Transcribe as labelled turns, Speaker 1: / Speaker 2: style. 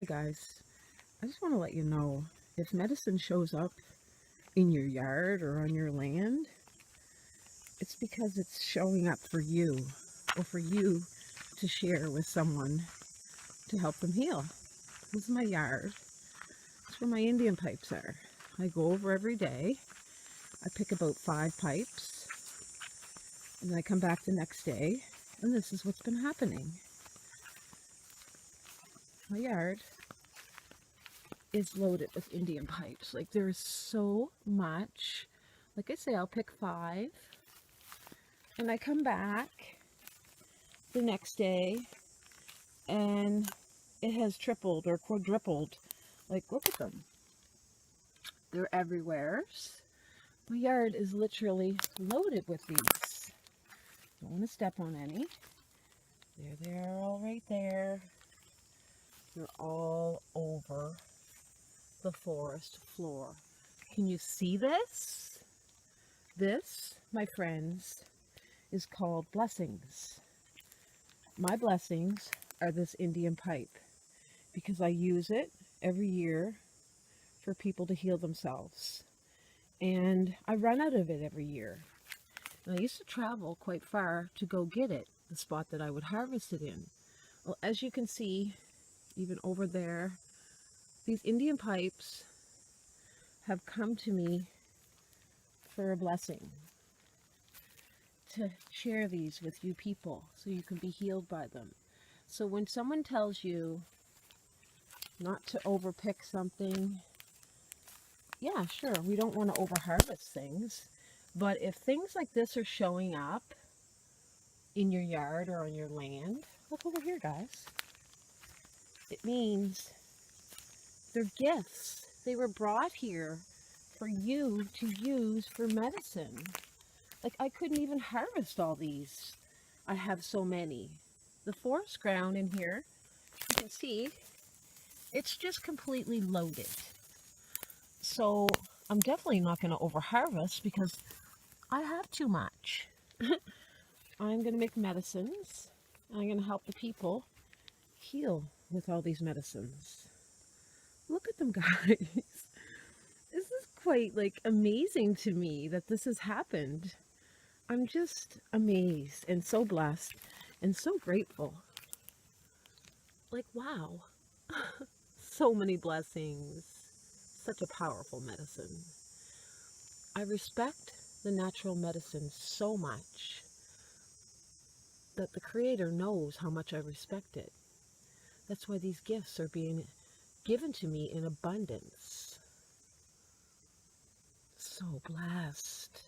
Speaker 1: Guys, I just want to let you know, if medicine shows up in your yard or on your land, it's because it's showing up for you, or for you to share with someone to help them heal. This is my yard. It's where my Indian pipes are. I go over every day. I pick about 5 pipes, and then I come back the next day, and this is what's been happening. My yard is loaded with Indian pipes. Like, there's so much. Like I say, I'll pick 5, and I come back the next day, and it has tripled or quadrupled. Like, look at them. They're everywhere. My yard is literally loaded with these. Don't want to step on any. They're all right there. They're all over the forest floor. Can you see this? This, my friends, is called blessings. My blessings are this Indian pipe because I use it every year for people to heal themselves. And I run out of it every year. And I used to travel quite far to go get it, the spot that I would harvest it in. Well, as you can see, even over there, these Indian pipes have come to me for a blessing, to share these with you people so you can be healed by them. So when someone tells you not to overpick something, yeah, sure, we don't want to overharvest things, but if things like this are showing up in your yard or on your land, look over here, guys. It means they're gifts. They were brought here for you to use for medicine. Like, I couldn't even harvest all these. I have so many. The forest ground in here, you can see, it's just completely loaded. So I'm definitely not going to overharvest because I have too much. I'm going to make medicines. I'm going to help the people heal with all these medicines. Look at them, guys. This is quite like amazing to me that this has happened. I'm just amazed and so blessed and so grateful. Like, wow. So many blessings. Such a powerful medicine. I respect the natural medicine so much that the Creator knows how much I respect it. That's why these gifts are being given to me in abundance. So blessed.